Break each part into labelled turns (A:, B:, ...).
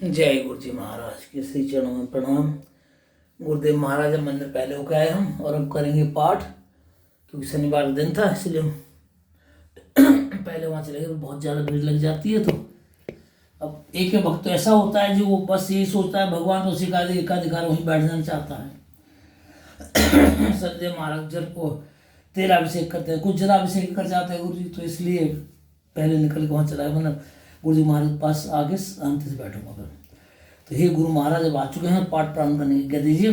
A: जय गुरु जी महाराज के श्री चरणों में प्रणाम। गुरुदेव महाराज मंदिर पहले होकर आए हम और अब करेंगे पाठ, क्योंकि शनिवार का दिन था इसलिए हम पहले वहाँ चले गए। बहुत ज़्यादा भीड़ लग जाती है। तो अब एक वक्त तो ऐसा होता है जो वो बस यही सोचता है भगवान तो सिखा दे, एकाधिकार वहीं बैठ जाना चाहता है। सचदेव महाराज जब को तेलाभिषेक करते हैं, कुछ जलाभिषेक कर जाते हैं गुरु जी, तो इसलिए पहले निकल के वहाँ चला गया। मतलब गुरु जी महाराज के पास आगे शांति से बैठूंगा फिर। तो हे गुरु महाराज अब आ चुके हैं पाठ प्रारंभ करने की। कह दीजिए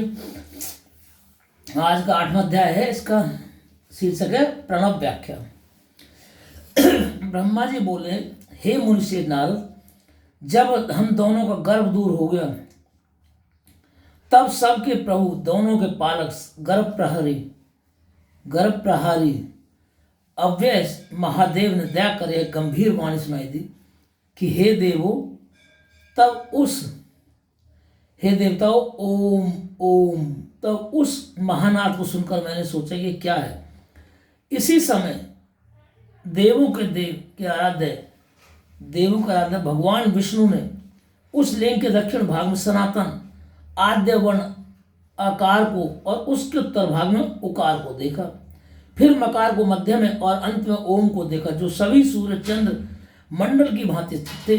A: आज का 8वां अध्याय है, इसका शीर्षक है प्रणव व्याख्या। ब्रह्मा जी बोले, हे मुनिषी नारद, जब हम दोनों का गर्भ दूर हो गया तब सबके प्रभु दोनों के पालक गर्भ प्रहारी अव्यय महादेव ने दया कर एक गंभीर वाणी सुनाई दी कि हे देवो, हे देवताओं, ओम ओम। तब उस महानाद को सुनकर मैंने सोचा कि क्या है। इसी समय देवों के देव के आराध्य भगवान विष्णु ने उस लिंग के दक्षिण भाग में सनातन आद्य वर्ण आकार को और उसके उत्तर भाग में उकार को देखा। फिर मकार को मध्य में और अंत में ओम को देखा, जो सभी सूर्य चंद्र मंडल की भांति स्थित थे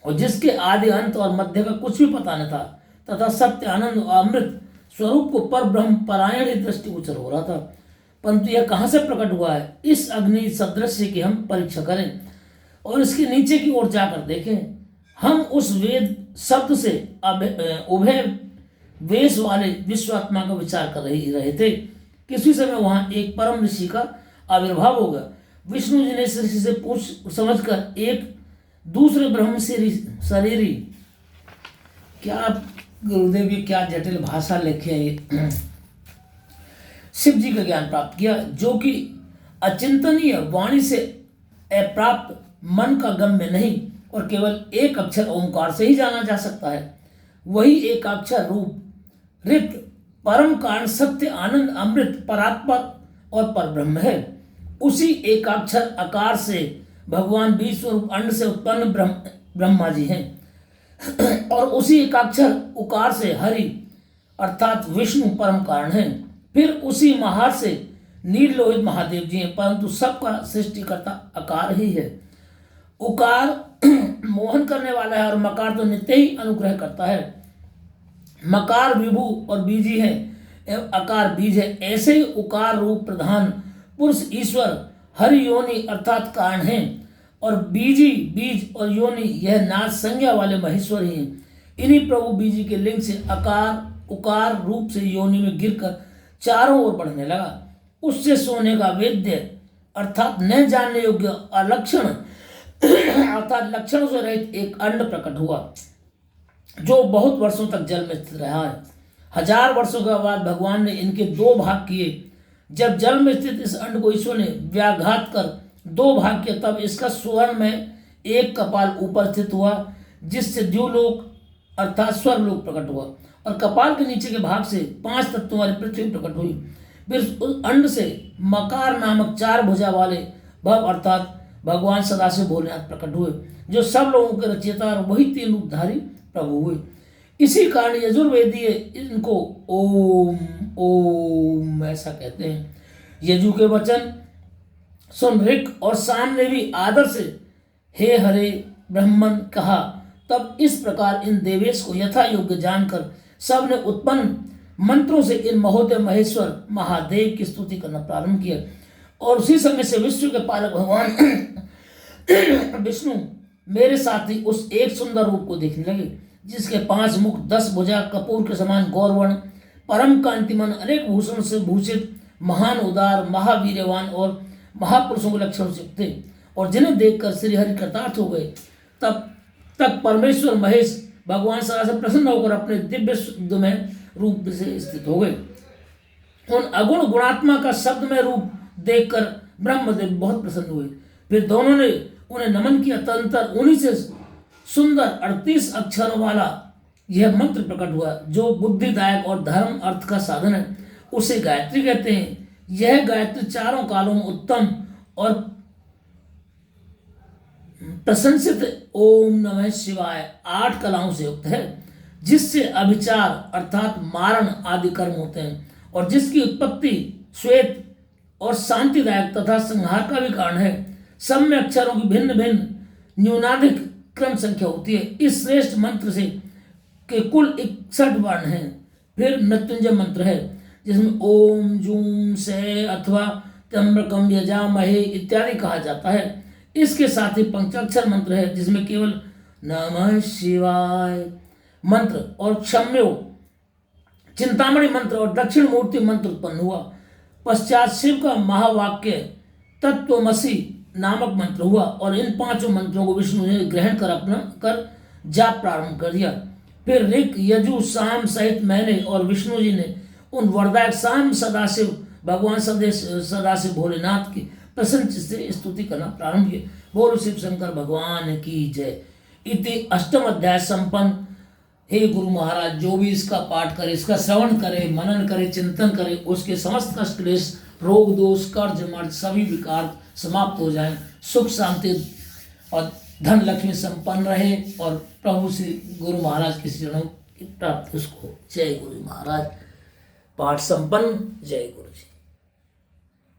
A: और जिसके आदि अंत और मध्य का कुछ भी पता न था, तथा सत्य आनंद और अमृत स्वरूप को पर ब्रह्म परायण दृष्टि गोचर हो रहा था। परंतु यह कहाँ से प्रकट हुआ है, इस अग्नि सदृश्य की हम परीक्षा करें और इसके नीचे की ओर जाकर देखें। हम उस वेद शब्द से उभय वेश वाले विश्वात्मा का विचार कर रहे थे। किसी समय वहां एक परम ऋषि का आविर्भाव होगा। विष्णु जी ने इस ऋषि से पूछ समझकर एक दूसरे ब्रह्म से शरीरी, क्या गुरुदेव ये क्या जटिल भाषा लिखे है, शिव जी का ज्ञान प्राप्त किया, जो कि अचिंतनीय वाणी से अप्राप्त मन का गम्य नहीं और केवल एक अक्षर ओंकार से ही जाना जा सकता है। वही एक अक्षर रूप रित परम कारण सत्य आनंद अमृत परात्पर और परब्रह्म है। उसी एक अक्षर आकार से भगवान बीज स्वरूप अंड से उत्पन्न ब्रह्मा जी हैं और उसी एक अक्षर उकार से हरि अर्थात विष्णु परम कारण हैं। फिर उसी महार से नील लोहित महादेव जी हैं, परंतु सबका सृष्टिकर्ता आकार ही है। उकार मोहन करने वाला है और मकार तो नित्य ही अनुग्रह करता है। मकार विभु और बीजी है एवं आकार बीज है। ऐसे ही उकार रूप प्रधान पुरुष ईश्वर हरि योनि अर्थात कारण हैं और बीजी बीज और योनि यह नाच संज्ञा वाले महेश्वर ही हैं। इन्हीं प्रभु बीजी के लिंग से आकार उकार रूप से योनि में गिरकर चारों ओर बढ़ने लगा। उससे सोने का वेद्य अर्थात न जानने योग्य अलक्षण अर्थात लक्षणों से रहित एक अंड प्रकट हुआ, जो बहुत वर्षों तक जल में स्थित रहा है। 1000 वर्षों के बाद भगवान ने इनके 2 भाग किए। जब जल में स्थित इस अंड को ईश्वर ने व्याघात कर 2 भाग किया, तब इसका स्वर्ण में एक कपाल ऊपर स्थित हुआ, जिससे द्युलोक अर्थात स्वर्गलोक प्रकट हुआ और कपाल के नीचे के भाग से 5 तत्वों वाली पृथ्वी प्रकट हुई। फिर उस अंड से मकार नामक 4 भुजा वाले भव अर्थात भगवान सदाशिव भोलेनाथ प्रकट हुए, जो सब लोगों के रचयिता और वही 3 रूपधारी प्रभु हुए। इसी कारण यजुर्वेदीय इनको ओम ओम ऐसा कहते हैं। यजु के वचन सुन ऋक और साम ने भी आदर से हे हरे ब्रह्मन कहा। तब इस प्रकार इन देवेश को यथा योग्य जानकर सब ने उत्पन्न मंत्रों से इन महोदय महेश्वर महादेव की स्तुति करना प्रारंभ किया और उसी समय से विश्व के पालक भगवान विष्णु मेरे साथ ही उस एक सुंदर रूप को देखने लगे, जिसके 5 मुख 10 भुजा कपूर के समान गौरवर्ण परम कांतिमान अनेक भूषण से भूषित महान उदार महावीरवान और महापुरुषों के लक्षण से थे और जिन्हें देखकर श्री हरि कृतार्थ हो गए। तब तक परमेश्वर महेश भगवान सदा से प्रसन्न होकर अपने दिव्य शुद्धमय रूप से स्थित हो गए। उन अगुण गुणात्मा का शब्दमय रूप देखकर ब्रह्मदेव बहुत प्रसन्न हुए। फिर दोनों ने उन्हें नमन किया। तदंतर उन्हीं से सुंदर 38 अक्षरों वाला यह मंत्र प्रकट हुआ, जो बुद्धिदायक और धर्म अर्थ का साधन है। उसे गायत्री कहते हैं। यह गायत्री चारों कालों में उत्तम और प्रशंसित ओम नमः शिवाय 8 कलाओं से युक्त है, जिससे अभिचार अर्थात मारण आदि कर्म होते हैं और जिसकी उत्पत्ति श्वेत और शांतिदायक तथा संहार का भी कारण है। सब में अक्षरों की भिन्न भिन्न न्यूनाधिक क्रम संख्या होती है। इस श्रेष्ठ मंत्र से के कुल 61 वर्ण हैं। फिर मृत्युंजय मंत्र है, जिसमें ओम जूम से अथवा त्र्यंबकम यजामहे इत्यादि कहा जाता है। इसके साथ ही पंचाक्षर मंत्र है, जिसमें केवल नमः शिवाय मंत्र और क्षम्यो चिंतामणि मंत्र और दक्षिण मूर्ति मंत्र उत्पन्न हुआ। पश्चात शिव का महावाक्य तत्वमसि नामक मंत्र हुआ और इन 5 मंत्रों को विष्णु ने ग्रहण कर जाप प्रारंभ कर दिया। फिर ऋक यजु साम सहित मैंने और विष्णु जी ने उन वरदायक साम सदाशिव भगवान सदाशिव भोलेनाथ की प्रसन्न से स्तुति करना प्रारंभ किया। बोलो शिव शंकर भगवान की जय। इति 8वां अध्याय संपन्न। हे गुरु महाराज, जो भी इसका पाठ करे, इसका श्रवण करे, मनन करे, चिंतन करे, उसके समस्त कष्ट क्लेश रोग दोष कर्ज मर्ज सभी विकार समाप्त हो जाए, सुख शांति और धन लक्ष्मी संपन्न रहे और प्रभु श्री गुरु महाराज के चरणों की प्राप्ति उसको। जय गुरु महाराज। पाठ संपन्न। जय गुरु जी।